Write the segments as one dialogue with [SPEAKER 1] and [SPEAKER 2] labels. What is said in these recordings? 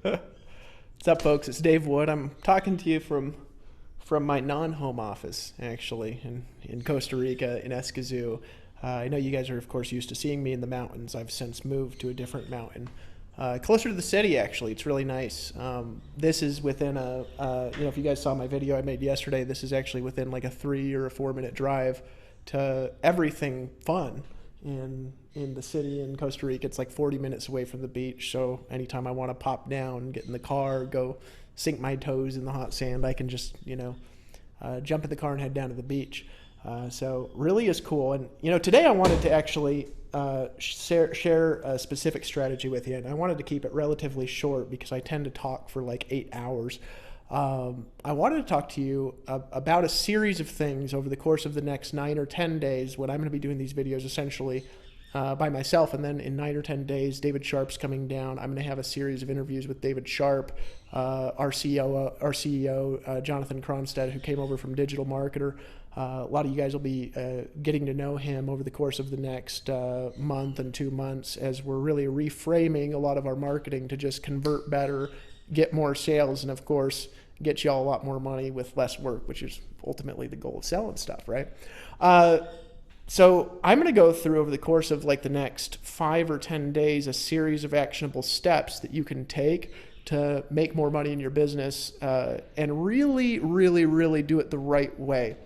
[SPEAKER 1] What's up, folks? It's Dave Wood. I'm talking to you from my non-home office, actually, in Costa Rica, in Escazú. I know you guys are, of course, used to seeing me in the mountains. I've since moved to a different mountain, closer to the city, actually. It's really nice. This is within if you guys saw my video I made yesterday, this is actually within like a 3 or a 4 minute drive to everything fun in the city in Costa Rica. It's like 40 minutes away from the beach, so anytime I want to pop down, get in the car, go sink my toes in the hot sand, I can just jump in the car and head down to the beach. So really is cool. And today I wanted to actually share a specific strategy with you, and I wanted to keep it relatively short because I tend to talk for like 8 hours. I wanted to talk to you about a series of things over the course of the next 9 or 10 days when I'm going to be doing these videos essentially by myself. And then in 9 or 10 days, David Sharp's coming down. I'm going to have a series of interviews with David Sharp, our CEO, Jonathan Cronstead, who came over from Digital Marketer. A lot of you guys will be getting to know him over the course of the next month and 2 months as we're really reframing a lot of our marketing to just convert better, get more sales, and of course, get y'all a lot more money with less work, which is ultimately the goal of selling stuff, right? So I'm going to go through over the course of like the next 5 or 10 days a series of actionable steps that you can take to make more money in your business and really, really, really do it the right way.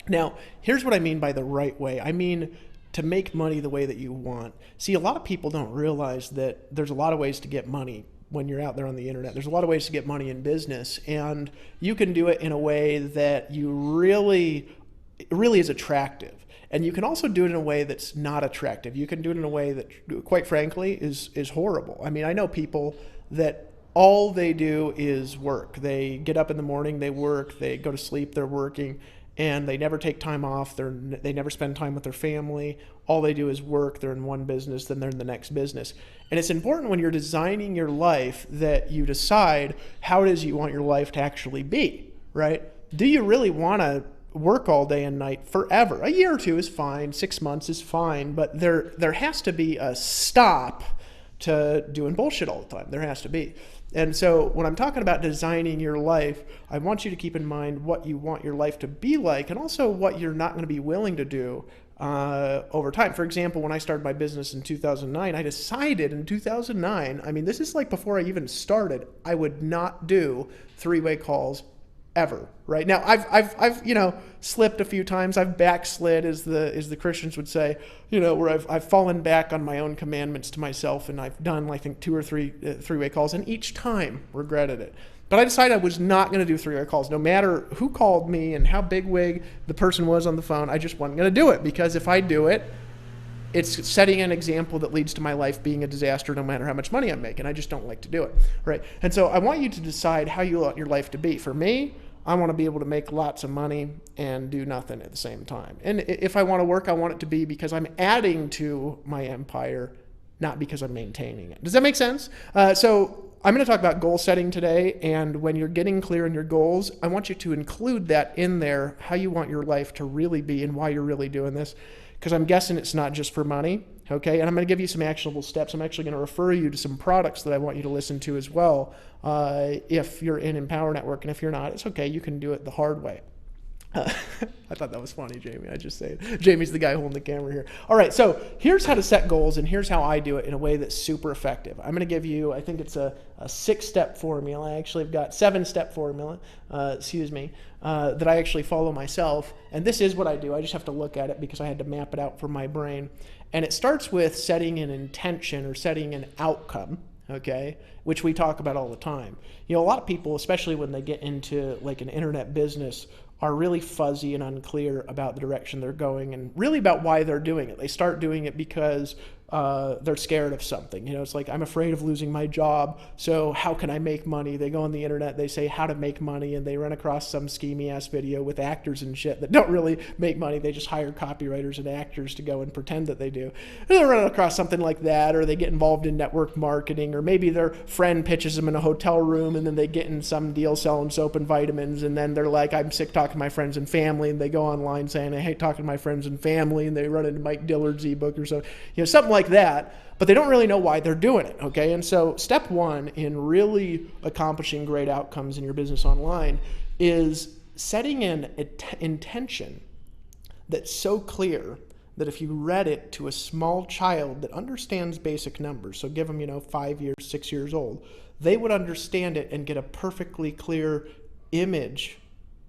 [SPEAKER 1] Now, here's what I mean by the right way. I mean to make money the way that you want. See, a lot of people don't realize that there's a lot of ways to get money when you're out there on the internet. There's a lot of ways to get money in business, and you can do it in a way that you really is attractive. And you can also do it in a way that's not attractive. You can do it in a way that, quite frankly, is horrible. I mean, I know people that all they do is work. They get up in the morning, they work, they go to sleep, they're working, and they never take time off. They never spend time with their family. All they do is work. They're in one business, then they're in the next business. And it's important when you're designing your life that you decide how it is you want your life to actually be, right? Do you really want to work all day and night forever? A year or two is fine. 6 months is fine. But there has to be a stop to doing bullshit all the time. There has to be. And so when I'm talking about designing your life, I want you to keep in mind what you want your life to be like and also what you're not going to be willing to do over time. For example, when I started my business in 2009, I decided in 2009, I mean, this is like before I even started, I would not do three-way calls ever. Right now, I've slipped a few times. I've backslid, as the Christians would say, where I've fallen back on my own commandments to myself, and I've done I think 2 or 3 three-way calls, and each time regretted it. But I decided I was not going to do three-way calls, no matter who called me and how bigwig the person was on the phone. I just wasn't going to do it, because if I do it, it's setting an example that leads to my life being a disaster no matter how much money I'm making. I just don't like to do it, right? And so I want you to decide how you want your life to be. For me, I want to be able to make lots of money and do nothing at the same time. And if I want to work, I want it to be because I'm adding to my empire, not because I'm maintaining it. Does that make sense? So I'm going to talk about goal setting today. And when you're getting clear on your goals, I want you to include that in there, how you want your life to really be and why you're really doing this. Because I'm guessing it's not just for money, okay? And I'm going to give you some actionable steps. I'm actually going to refer you to some products that I want you to listen to as well if you're in Empower Network. And if you're not, it's okay. You can do it the hard way. I thought that was funny, Jamie. I just say it. Jamie's the guy holding the camera here. All right, so here's how to set goals, and here's how I do it in a way that's super effective. I'm going to give you, I think it's a 6-step formula. I actually have got 7-step formula, that I actually follow myself. And this is what I do. I just have to look at it because I had to map it out for my brain. And it starts with setting an intention or setting an outcome, okay, which we talk about all the time. A lot of people, especially when they get into like an internet business, are really fuzzy and unclear about the direction they're going and really about why they're doing it. They start doing it because they're scared of something. It's like, I'm afraid of losing my job, so how can I make money? They go on the internet, they say how to make money, and they run across some schemy ass video with actors and shit that don't really make money. They just hire copywriters and actors to go and pretend that they do. And they run across something like that, or they get involved in network marketing, or maybe their friend pitches them in a hotel room and then they get in some deal selling soap and vitamins, and then they're like, I'm sick talking to my friends and family, and they go online saying, I hate talking to my friends and family, and they run into Mike Dillard's ebook or so, something like like that, but they don't really know why they're doing it, okay? And so step one in really accomplishing great outcomes in your business online is setting an intention that's so clear that if you read it to a small child that understands basic numbers, so give them, 5 years, 6 years old, they would understand it and get a perfectly clear image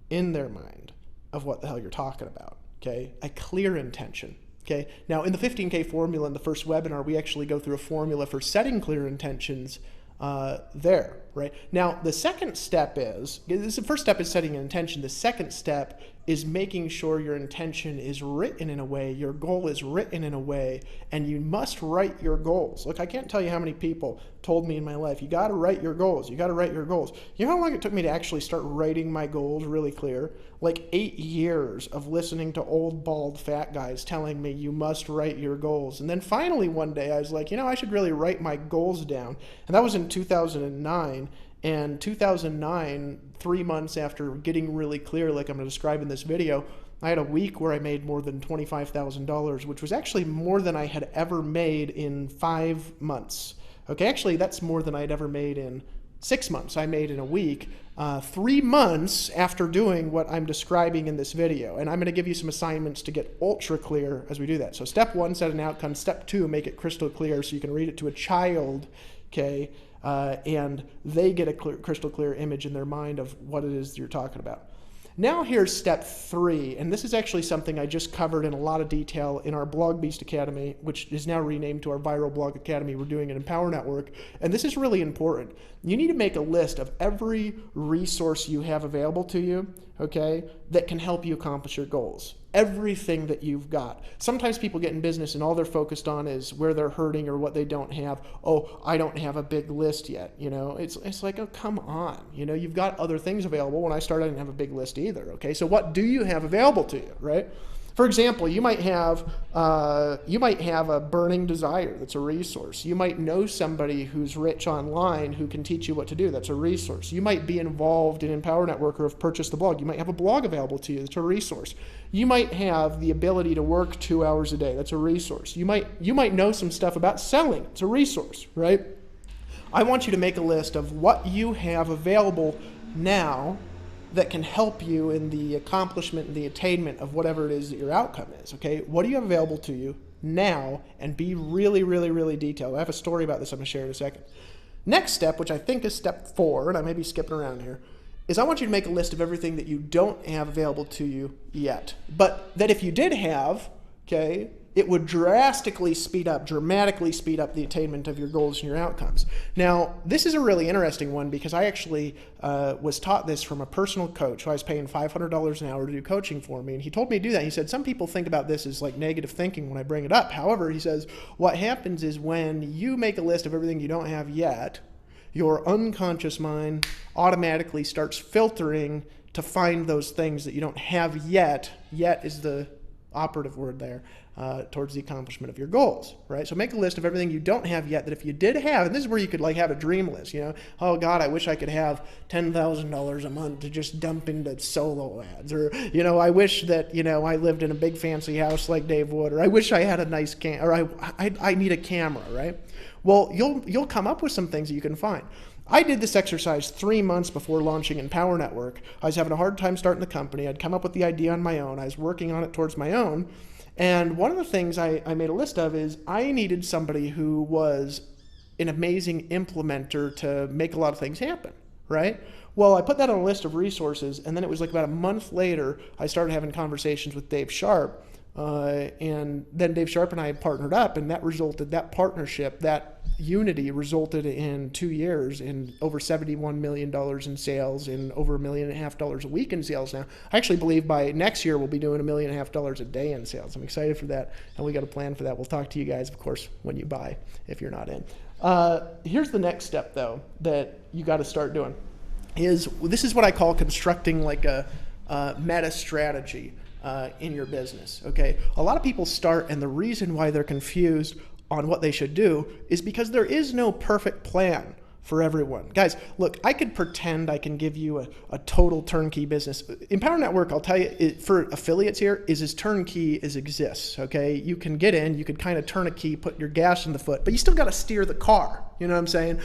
[SPEAKER 1] in their mind of what the hell you're talking about, okay? A clear intention. Okay. Now, in the 15K formula in the first webinar, we actually go through a formula for setting clear intentions there, right? Now, the second step the first step is setting an intention. The second step is making sure your intention is written in a way, your goal is written in a way, and you must write your goals. Look, I can't tell you how many people told me in my life, you got to write your goals. You got to write your goals. You know how long it took me to actually start writing my goals really clear? Like 8 years of listening to old, bald, fat guys telling me you must write your goals. And then finally one day I was like, I should really write my goals down. And that was in 2009. And 2009, 3 months after getting really clear, like I'm going to describe in this video, I had a week where I made more than $25,000, which was actually more than I had ever made in 5 months. Okay, actually, that's more than I'd ever made in 6 months. I made in a week, 3 months after doing what I'm describing in this video. And I'm going to give you some assignments to get ultra clear as we do that. So step one, set an outcome. Step two, make it crystal clear so you can read it to a child, okay? And they get a crystal clear image in their mind of what it is you're talking about. Now here's step three, and this is actually something I just covered in a lot of detail in our Blog Beast Academy, which is now renamed to our Viral Blog Academy. We're doing it in Power Network, and this is really important. You need to make a list of every resource you have available to you, okay, that can help you accomplish your goals. Everything that you've got. Sometimes people get in business and all they're focused on is where they're hurting or what they don't have. Oh, I don't have a big list yet. It's like, oh, come on. You've got other things available. When I started, I didn't have a big list either. Okay, so what do you have available to you, right? For example, you might have a burning desire. That's a resource. You might know somebody who's rich online who can teach you what to do. That's a resource. You might be involved in Empower Network or have purchased the blog. You might have a blog available to you. That's a resource. You might have the ability to work 2 hours a day. That's a resource. You might know some stuff about selling. It's a resource, right? I want you to make a list of what you have available now that can help you in the accomplishment and the attainment of whatever it is that your outcome is, okay? What do you have available to you now? And be really, really, really detailed. I have a story about this I'm going to share in a second. Next step, which I think is step 4, and I may be skipping around here, is I want you to make a list of everything that you don't have available to you yet. But that if you did have, okay, it would dramatically speed up the attainment of your goals and your outcomes. Now, this is a really interesting one because I actually was taught this from a personal coach who I was paying $500 an hour to do coaching for me. And he told me to do that. He said, some people think about this as like negative thinking when I bring it up. However, he says, what happens is when you make a list of everything you don't have yet, your unconscious mind automatically starts filtering to find those things that you don't have yet. Yet is the operative word there. Towards the accomplishment of your goals, right? So make a list of everything you don't have yet that if you did have, and this is where you could like have a dream list, oh God, I wish I could have $10,000 a month to just dump into solo ads, or, I wish that, I lived in a big fancy house like Dave Wood, or I wish I had a nice or I need a camera, right? Well, you'll come up with some things that you can find. I did this exercise 3 months before launching Empower Network. I was having a hard time starting the company. I'd come up with the idea on my own. I was working on it towards my own. And one of the things I made a list of is I needed somebody who was an amazing implementer to make a lot of things happen, right? Well, I put that on a list of resources, and then it was like about a month later, I started having conversations with Dave Sharp, and then Dave Sharp and I partnered up, and that partnership, that unity resulted in 2 years in over $71 million in sales and over $1.5 million a week in sales now. I actually believe by next year we'll be doing $1.5 million a day in sales. I'm excited for that, and we got a plan for that. We'll talk to you guys, of course, when you buy, if you're not in. Here's the next step, though, that you got to start doing. This is what I call constructing like a meta strategy in your business, okay? A lot of people start, and the reason why they're confused on what they should do is because there is no perfect plan for everyone. Guys, look, I could pretend I can give you a total turnkey business. Empower Network, I'll tell you, for affiliates here, is as turnkey as exists, okay? You can get in, you could kind of turn a key, put your gas in the foot, but you still got to steer the car. You know what I'm saying?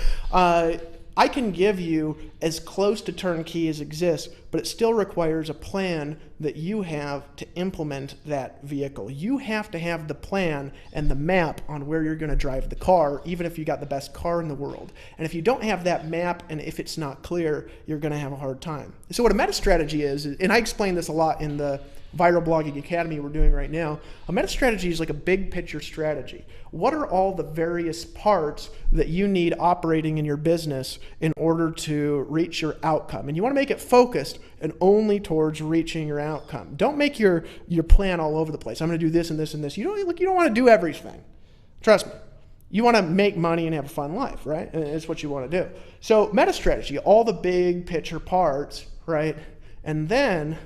[SPEAKER 1] I can give you as close to turnkey as exists, but it still requires a plan that you have to implement that vehicle. You have to have the plan and the map on where you're going to drive the car, even if you got the best car in the world. And if you don't have that map, and if it's not clear, you're going to have a hard time. So what a meta strategy is, and I explain this a lot in the Viral Blogging Academy we're doing right now, a meta strategy is like a big picture strategy. What are all the various parts that you need operating in your business in order to reach your outcome? And you want to make it focused and only towards reaching your outcome. Don't make your plan all over the place. I'm going to do this and this and this. You don't want to do everything. Trust me. You want to make money and have a fun life, right? And it's what you want to do. So meta strategy, all the big picture parts, right? And then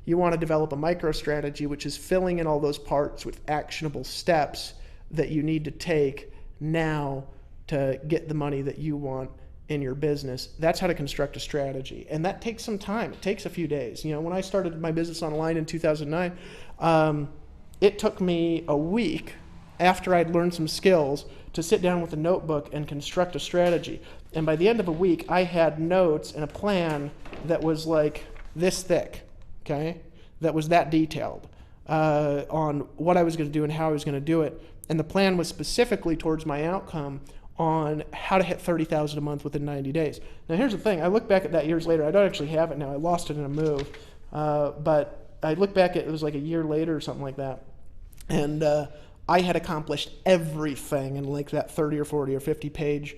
[SPEAKER 1] you want to develop a micro strategy, which is filling in all those parts with actionable steps that you need to take now to get the money that you want in your business. That's how to construct a strategy. And that takes some time. It takes a few days. You know, when I started my business online in 2009, it took me a week after I'd learned some skills to sit down with a notebook and construct a strategy. And by the end of a week, I had notes and a plan that was like this thick. Okay, that was that detailed on what I was going to do and how I was going to do it. And the plan was specifically towards my outcome on how to hit $30,000 a month within 90 days. Now, here's the thing. I look back at that years later. I don't actually have it now. I lost it in a move. But I look back at it was like a year later or something like that. And I had accomplished everything in like that 30 or 40 or 50 page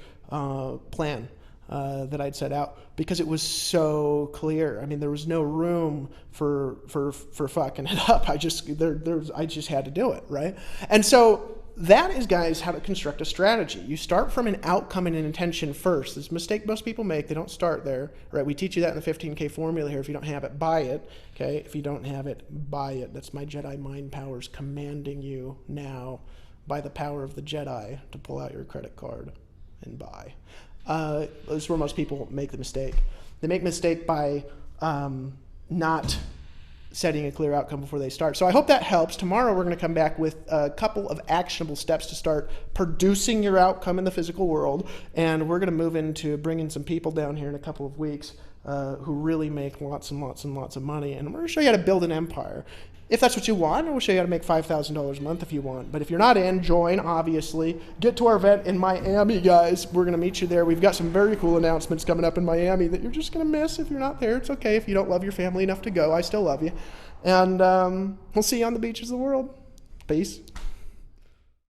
[SPEAKER 1] plan that I'd set out, because it was so clear. I mean, there was no room for fucking it up. I just had to do it, right? And so that is, guys, how to construct a strategy. You start from an outcome and an intention first. This is a mistake most people make. They don't start there, right? We teach you that in the 15K formula here. If you don't have it, buy it, okay? If you don't have it, buy it. That's my Jedi mind powers commanding you now by the power of the Jedi to pull out your credit card and buy. This is where most people make the mistake. They make a mistake by not setting a clear outcome before they start. So I hope that helps. Tomorrow we're going to come back with a couple of actionable steps to start producing your outcome in the physical world. And we're going to move into bringing some people down here in a couple of weeks who really make lots and lots and lots of money. And we're going to show you how to build an empire. If that's what you want, we'll show you how to make $5,000 a month if you want. But if you're not in, join, obviously. Get to our event in Miami, guys. We're going to meet you there. We've got some very cool announcements coming up in Miami that you're just going to miss if you're not there. It's okay if you don't love your family enough to go. I still love you. And we'll see you on the beaches of the world. Peace.